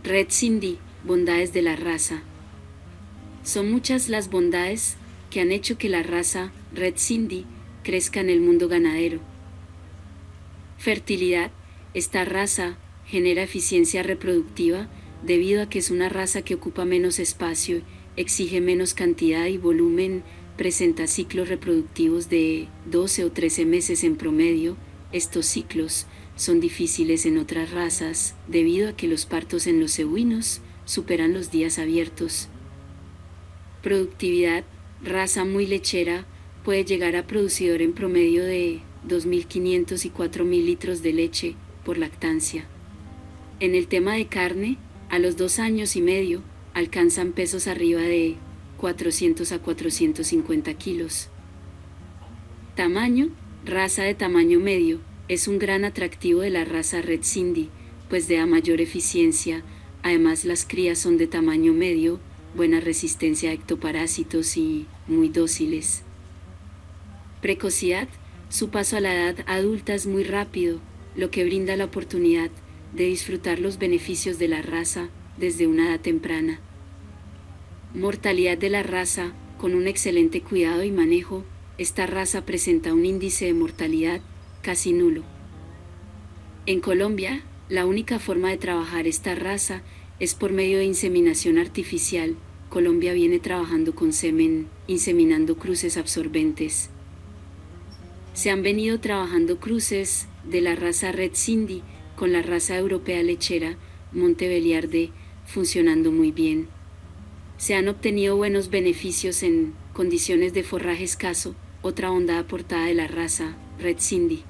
Red Cindy, bondades de la raza. Son muchas las bondades que han hecho que la raza Red Cindy crezca en el mundo ganadero. Fertilidad. Esta raza genera eficiencia reproductiva debido a que es una raza que ocupa menos espacio, exige menos cantidad y volumen, presenta ciclos reproductivos de 12 o 13 meses en promedio. Estos ciclos son difíciles en otras razas debido a que los partos en los equinos superan los días abiertos. Productividad. Raza muy lechera, puede llegar a producir en promedio de 2.500 y 4.000 litros de leche por lactancia. En el tema de carne, a los 2 años y medio, alcanzan pesos arriba de 400 a 450 kilos. Tamaño. Raza de tamaño medio, es un gran atractivo de la raza Red Cindy, pues da mayor eficiencia. Además, las crías son de tamaño medio, buena resistencia a ectoparásitos y muy dóciles. Precocidad. Su paso a la edad adulta es muy rápido, lo que brinda la oportunidad de disfrutar los beneficios de la raza desde una edad temprana. Mortalidad de la raza. Con un excelente cuidado y manejo, esta raza presenta un índice de mortalidad casi nulo. En Colombia, la única forma de trabajar esta raza es por medio de inseminación artificial. Colombia viene trabajando con semen, inseminando cruces absorbentes. Se han venido trabajando cruces de la raza Red Cindy con la raza europea lechera Montebelliarde, funcionando muy bien. Se han obtenido buenos beneficios en condiciones de forraje escaso, otra bondad aportada de la raza Red Cindy.